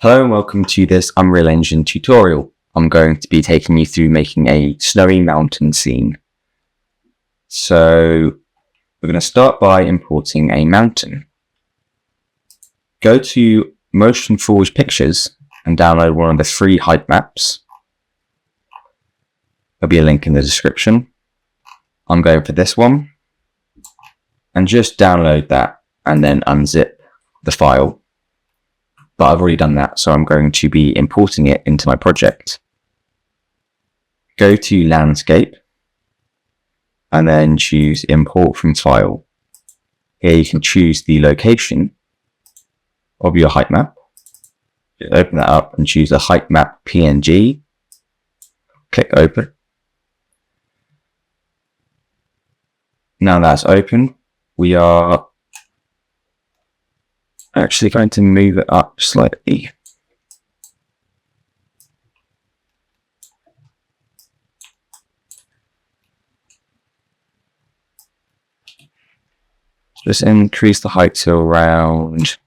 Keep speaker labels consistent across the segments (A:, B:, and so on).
A: Hello and welcome to this Unreal Engine tutorial. I'm going to be taking you through making a snowy mountain scene. So we're going to start by importing a mountain. Go to Motion Foliage Pictures and download one of the free Heightmaps. There'll be a link in the description. I'm going for this one. And just download that and then unzip the file. But I've already done that, so I'm going to be importing it into my project. Go to Landscape, and then choose Import from File. Here you can choose the location of your height map. Just open that up and choose the height map PNG. Click Open. Now that's open, we are actually going to move it up slightly. Just increase the height to around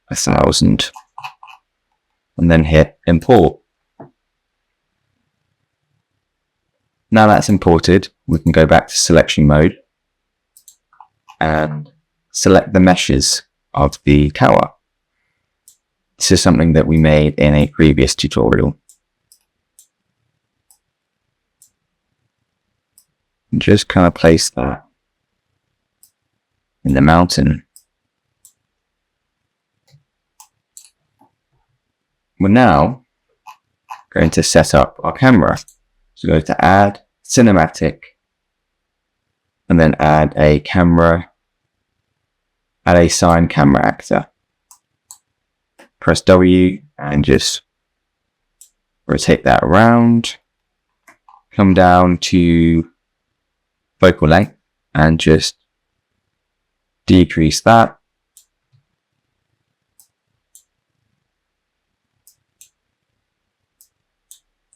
A: 1,000 and then hit import. Now that's imported, we can go back to selection mode and select the meshes of the tower. This is something that we made in a previous tutorial. And just kind of place that in the mountain. We're now going to set up our camera. So go to Add, Cinematic, and then add a camera. Add a signed camera actor. Press W and just rotate that around. Come down to focal length and just decrease that.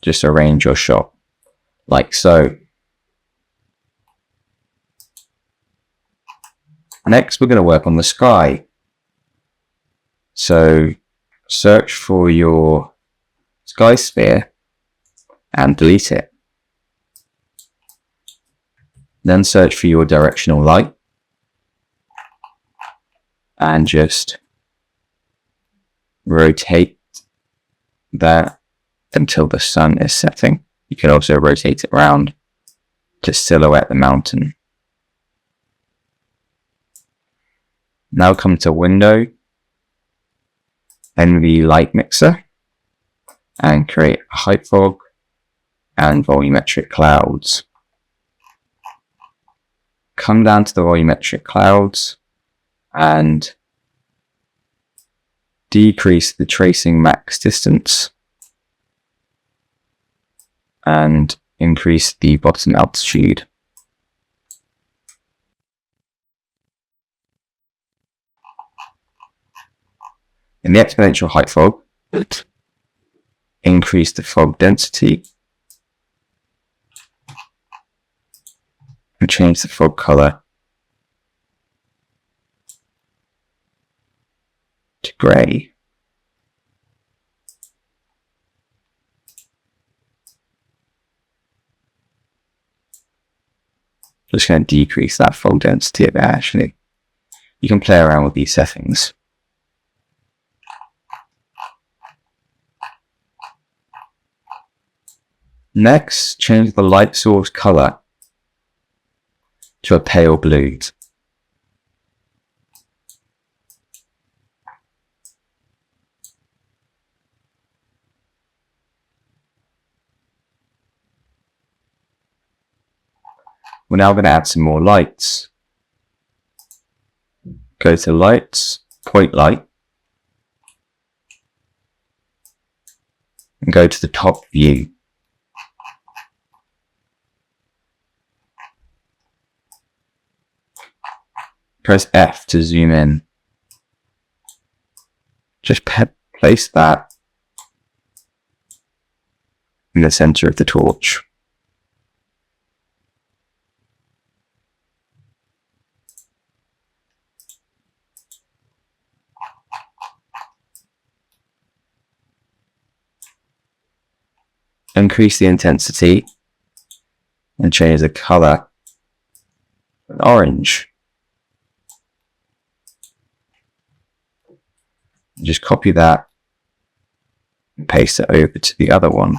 A: Just arrange your shot like so. Next, we're going to work on the sky. So search for your sky sphere and delete it. Then search for your directional light and just rotate that until the sun is setting. You can also rotate it around to silhouette the mountain. Now come to Window, NV Light Mixer, and create a height fog and volumetric clouds. Come down to the volumetric clouds and decrease the tracing max distance and increase the bottom altitude. In the exponential height fog, increase the fog density and change the fog color to grey. Just going to decrease that fog density a bit actually. You can play around with these settings. Next, change the light source color to a pale blue. We're now going to add some more lights. Go to Lights, Point Light, and go to the top view. Press F to zoom in. Just place that in the center of the torch. increase the intensity and change the color to orange. Just copy that and paste it over to the other one.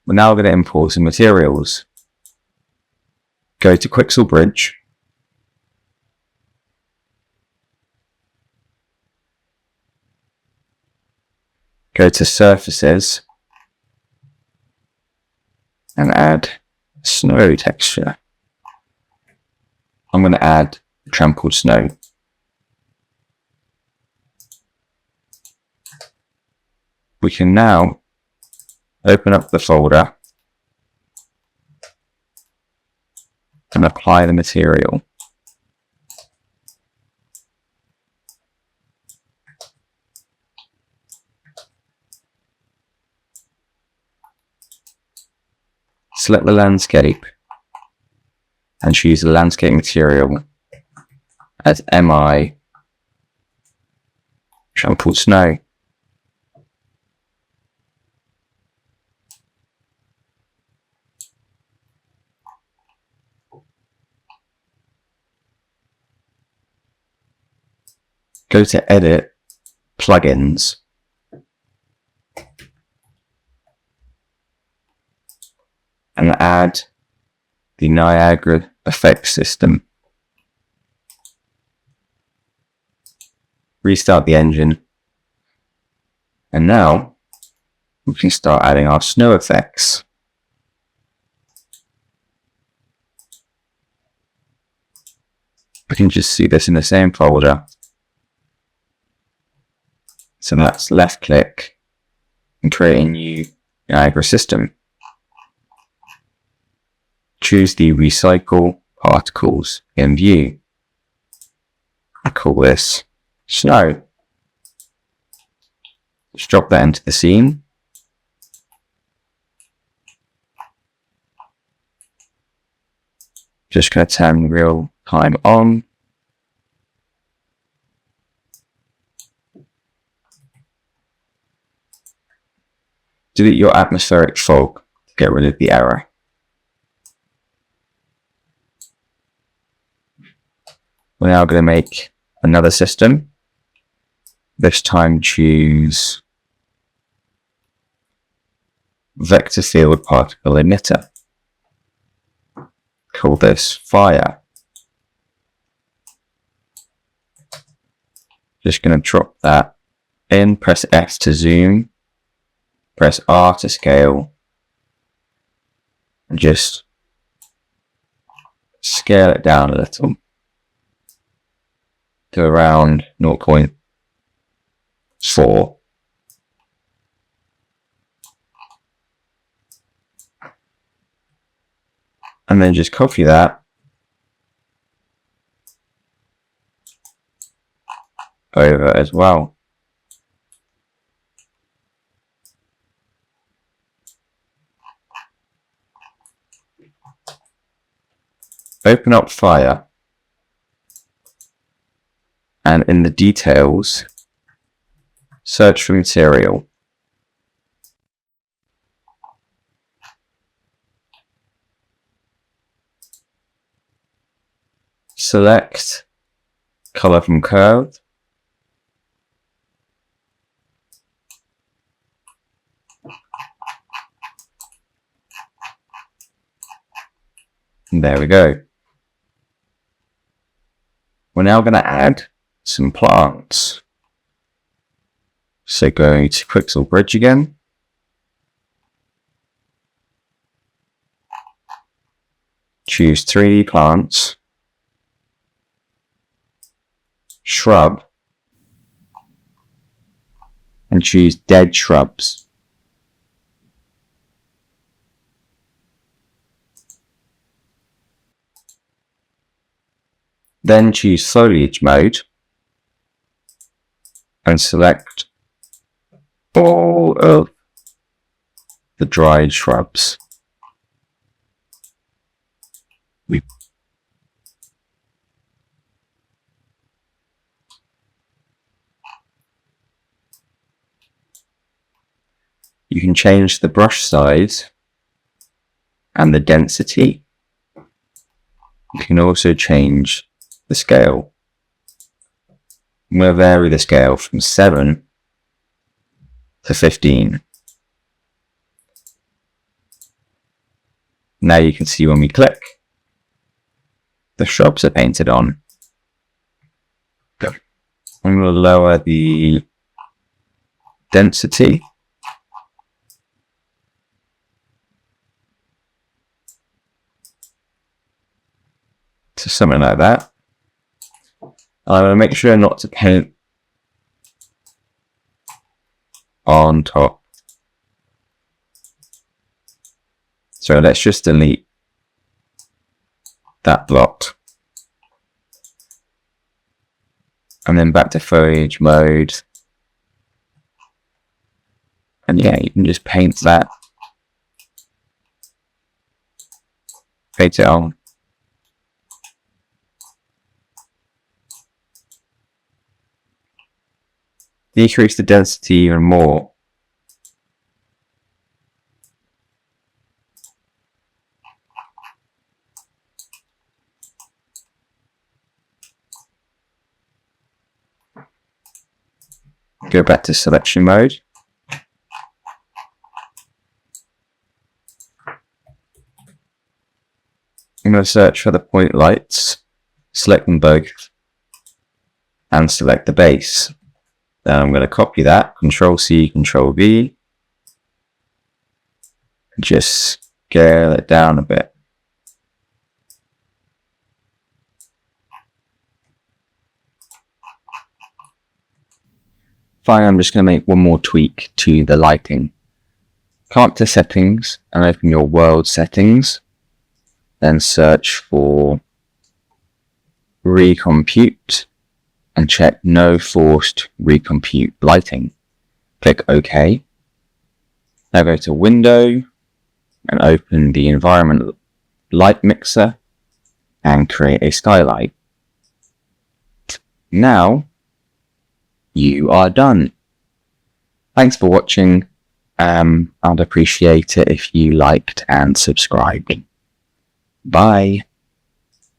A: We're now going to import some materials. Go to Quixel Bridge. Go to Surfaces and add snow texture. I'm going to add trampled snow. We can now open up the folder and apply the material. Select the landscape and choose the landscape material as MI trampled snow. Go to Edit, Plugins, and add the Niagara effect system. Restart the engine, and now we can start adding our snow effects. We can just see this in the same folder. So that's left click and create a new Niagara system. Choose the Recycle Particles in View. I call this Snow. Just drop that into the scene. Just going to turn real time on. Delete your atmospheric fog to get rid of the error. We're now going to make another system. This time choose Vector Field Particle Emitter. Call this Fire. Just going to drop that in, press F to zoom, press R to scale, and just scale it down a little to around 0.4. And then just copy that over as well. Open up Fire, and in the details, search for material. Select Color from Curve. And there we go. We're now going to add some plants. So going to Quixel Bridge again. Choose 3D plants. Shrub. And choose dead shrubs. Then choose Foliage mode and select all of the dried shrubs. can change the brush size and the density. You can also change the scale. I'm going to vary the scale from 7 to 15. Now you can see when we click, the shrubs are painted on. I'm going to lower the density. To something like that. I'm going to make sure not to paint on top. So let's just delete that block. And then back to foliage mode. And yeah, you can just paint that. Paint it on. Decrease the density even more. Go back to selection mode. I'm going to search for the point lights, select them both, and select the base. Then I'm going to copy that, Control C, Control V, just scale it down a bit. Finally, I'm just going to make one more tweak to the lighting. Come up to settings and open your world settings. Then search for recompute and check no forced recompute lighting. Click OK. Now go to window and open the environment light mixer and create a skylight. Now you are done. Thanks for watching. I'd appreciate it if you liked and subscribed. Bye.